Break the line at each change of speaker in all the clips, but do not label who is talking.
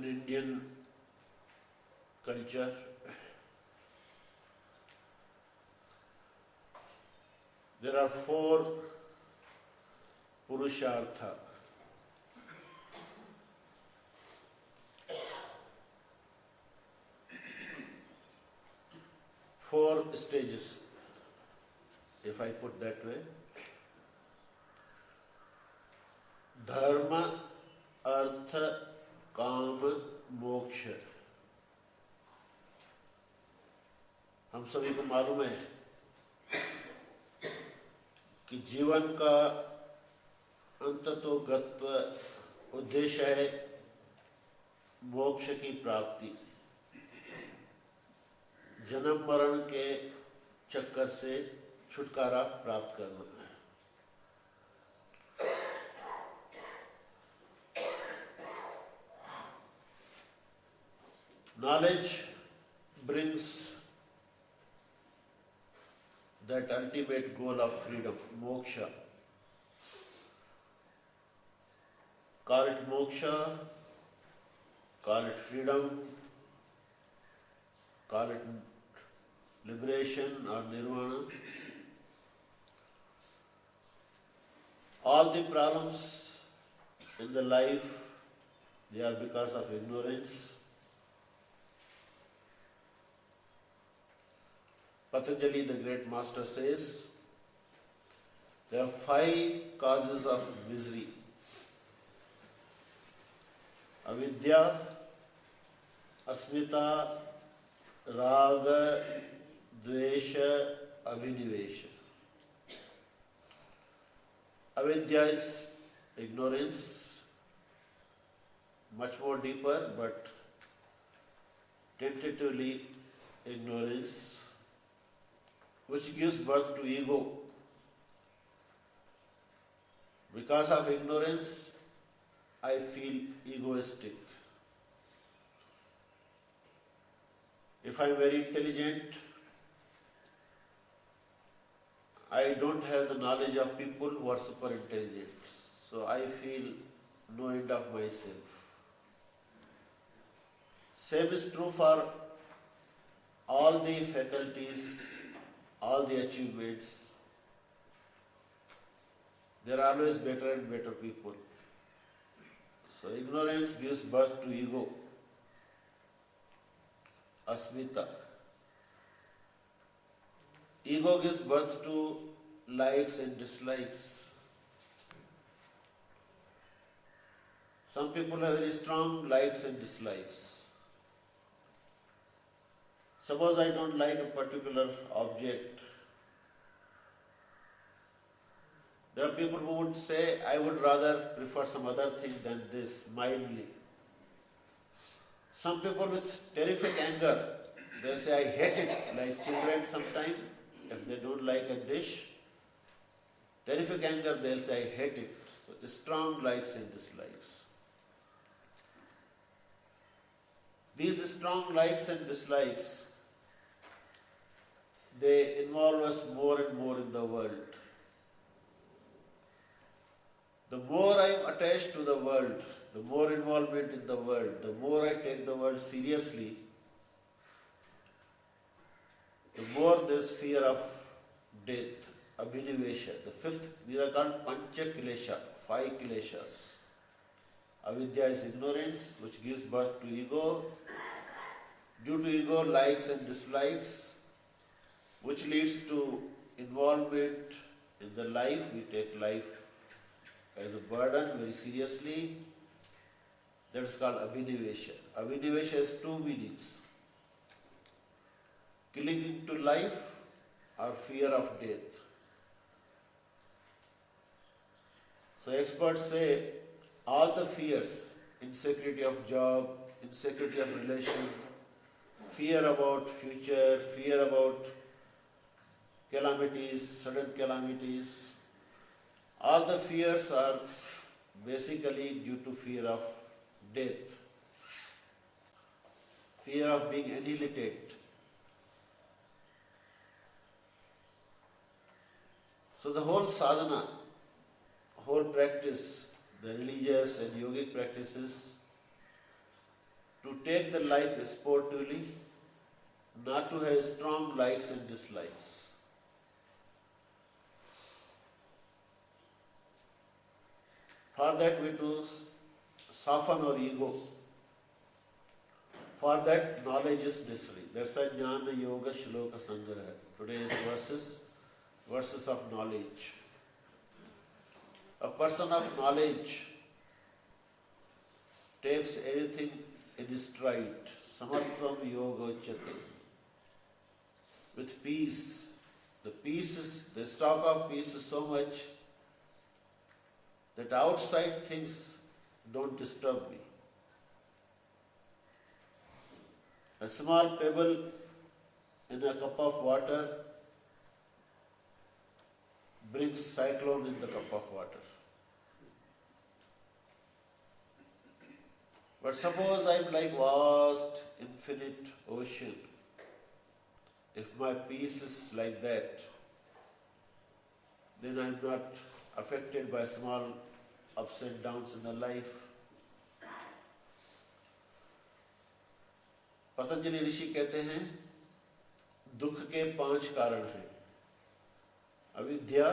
in Indian culture, there are four Purushartha. Four stages, if I put that way. Dharma, Artha, काम, मोक्ष। हम सभी को मालूम है कि जीवन का अंततोगत्व उद्देश्य है मोक्ष की प्राप्ति, जन्म मरण के चक्कर से छुटकारा प्राप्त करना है। Knowledge brings that ultimate goal of freedom, moksha. Call it moksha, call it freedom, call it liberation or nirvana. All the problems in the life, they are because of ignorance. Patanjali, the great master, says there are 5 causes of misery: avidya, asmita, raga, dvesha, abhinivesha. Avidya is ignorance, much more deeper, but tentatively ignorance, which gives birth to ego. Because of ignorance, I feel egoistic. If I am very intelligent, I don't have the knowledge of people who are super intelligent. So I feel no end of myself. Same is true for all the faculties, all the achievements. There are always better and better people. So ignorance gives birth to ego, asmita. Ego gives birth to likes and dislikes. Some people have very strong likes and dislikes. Suppose I don't like a particular object. There are people who would say, I would rather prefer some other thing than this, mildly. Some people with terrific anger, they say, I hate it, like children sometimes, if they don't like a dish. Terrific anger, they'll say, I hate it. So strong likes and dislikes. These strong likes and dislikes, they involve us more and more in the world. The more I am attached to the world, the more involvement in the world, the more I take the world seriously, the more there is fear of death, abhinivesha. The 5th, these are called pancha kilesha, 5 kileshas. Avidya is ignorance, which gives birth to ego. Due to ego, likes and dislikes, which leads to involvement in the life. We take life as a burden very seriously. That is called abhinivesha. Abhinivesha has 2 meanings: clinging to life or fear of death. So experts say all the fears, insecurity of job, insecurity of relation, fear about future, fear about calamities, sudden calamities, all the fears are basically due to fear of death, fear of being annihilated. So the whole sadhana, whole practice, the religious and yogic practices, to take the life sportively, not to have strong likes and dislikes. For that we to soften our ego. For that knowledge is necessary. That's why Jnana Yoga Shloka Sangraha. Today's verses of knowledge. A person of knowledge takes everything in stride. Samatvam yoga uchyate. With peace. The stock of peace is so much that outside things don't disturb me. A small pebble in a cup of water brings cyclone in the cup of water. But suppose I am like vast, infinite ocean. If my peace is like that, then I am not affected by small ups and downs in the life. Patanjali ऋषि कहते हैं दुख के 5 कारण हैं। अविद्या,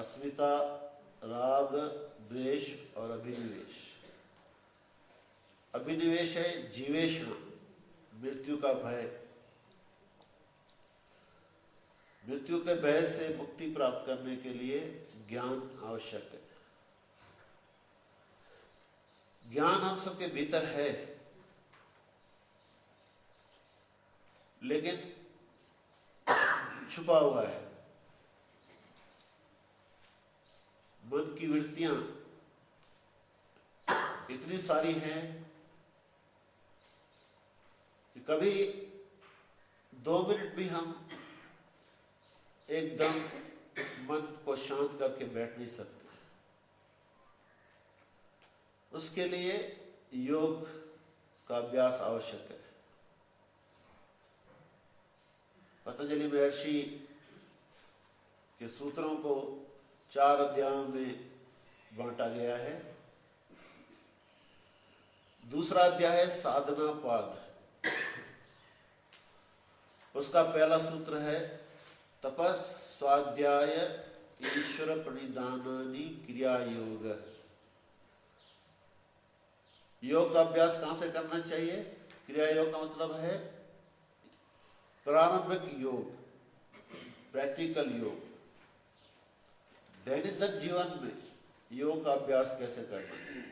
अस्मिता, राग, द्वेष और अभिनिवेश। अभिनिवेश है जीवेषणा, मृत्यु का भय। मृत्यु के भय से मुक्ति प्राप्त करने के लिए ज्ञान आवश्यक है। ज्ञान हम सबके भीतर है, लेकिन छुपा हुआ है। मन की वृत्तियां इतनी सारी हैं कि कभी 2 मिनट भी हम एकदम मन को शांत करके बैठ नहीं सकते। उसके लिए योग का अभ्यास आवश्यक है। पतंजलि महर्षि के सूत्रों को 4 अध्यायों में बांटा गया है। दूसरा अध्याय है साधना पाद। उसका पहला सूत्र है तपस स्वाध्याय ईश्वर प्रणिधानानि क्रिया योग। योग का अभ्यास कहां से करना चाहिए? क्रिया योग का मतलब है प्रारंभिक योग, प्रैक्टिकल योग। दैनिक जीवन में योग का अभ्यास कैसे करना है,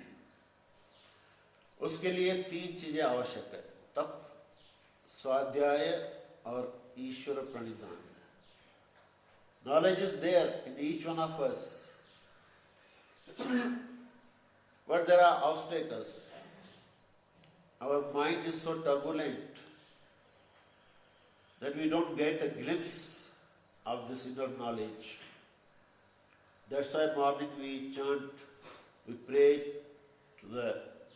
उसके लिए 3 चीजें आवश्यक है। तप, स्वाध्याय और ईश्वर प्रणिधान। Knowledge is there in each one of us, but there are obstacles. Our mind is so turbulent that we don't get a glimpse of this inner knowledge. That's why morning we chant, we pray to the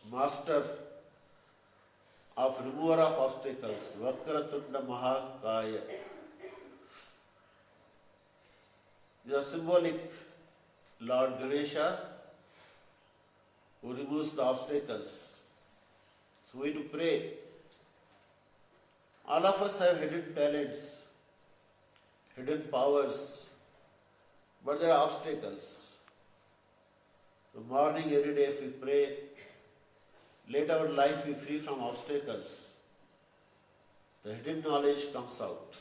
Master of remover of obstacles, Vakratunda Mahakaya. These are symbolic Lord Ganesha who removes the obstacles. So we to pray. All of us have hidden talents, hidden powers, but there are obstacles. So morning every day if we pray, let our life be free from obstacles. The hidden knowledge comes out.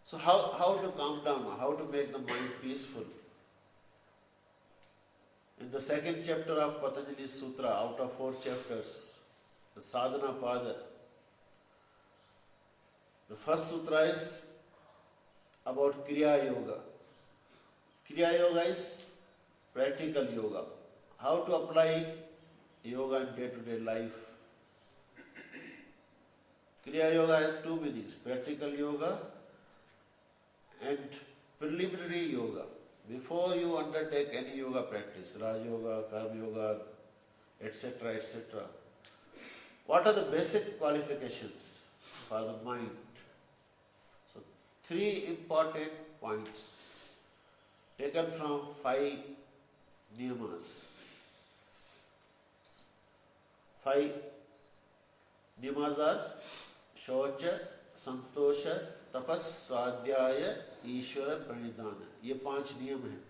So how to calm down, how to make the mind peaceful? In the 2nd chapter of Patanjali Sutra, out of 4 chapters, the Sadhana Pada, the first sutra is about Kriya Yoga. Kriya Yoga is practical yoga. How to apply yoga in day-to-day life. Kriya Yoga has 2 meanings, practical yoga and preliminary yoga. Before you undertake any yoga practice, Raj Yoga, Karma Yoga, etc., etc., what are the basic qualifications for the mind? So, 3 important points taken from 5 niyamas. 5 नियमास are शौच, संतोष, तपस, स्वाध्याय, ईश्वर प्रणिधान। ये 5 नियम हैं।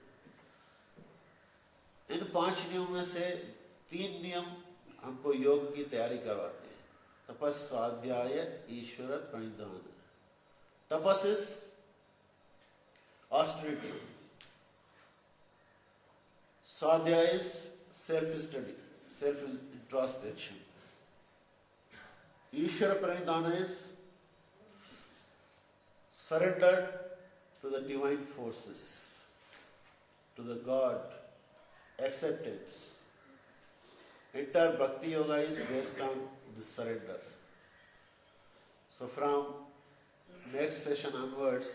इन 5 नियमों में से 3 नियम हमको योग की तैयारी करवाते हैं। Tapas, swadhyaya, Ishvara pranidhana. Tapas is austerity, swadhyaya is self study, self introspection. Ishvara pranidhana is surrender to the divine forces, to the God, acceptance. Entire Bhakti Yoga is based on the surrender. So from next session onwards,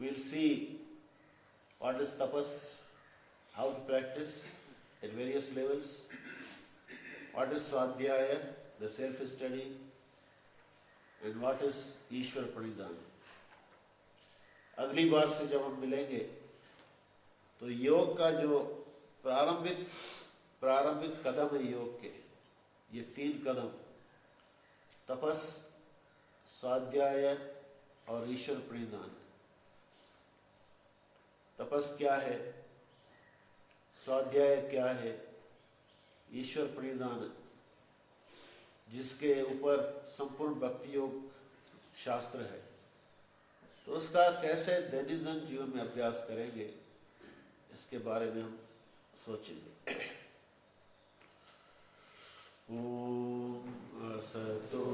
we'll see what is tapas, how to practice at various levels, what is swadhyaya, the self-study, and what is ईश्वर प्रणिधान। अगली बार से जब हम मिलेंगे तो योग का जो प्रारंभिक कदम है योग के, ये 3 कदम, तपस, स्वाध्याय और ईश्वर प्रणिधान। तपस क्या है, स्वाध्याय क्या है, ईश्वर प्रणिधान जिसके ऊपर संपूर्ण भक्ति योग शास्त्र है, तो उसका कैसे दैनंदिन जीवन में अभ्यास करेंगे, इसके बारे में हम सोचेंगे। ओम असतो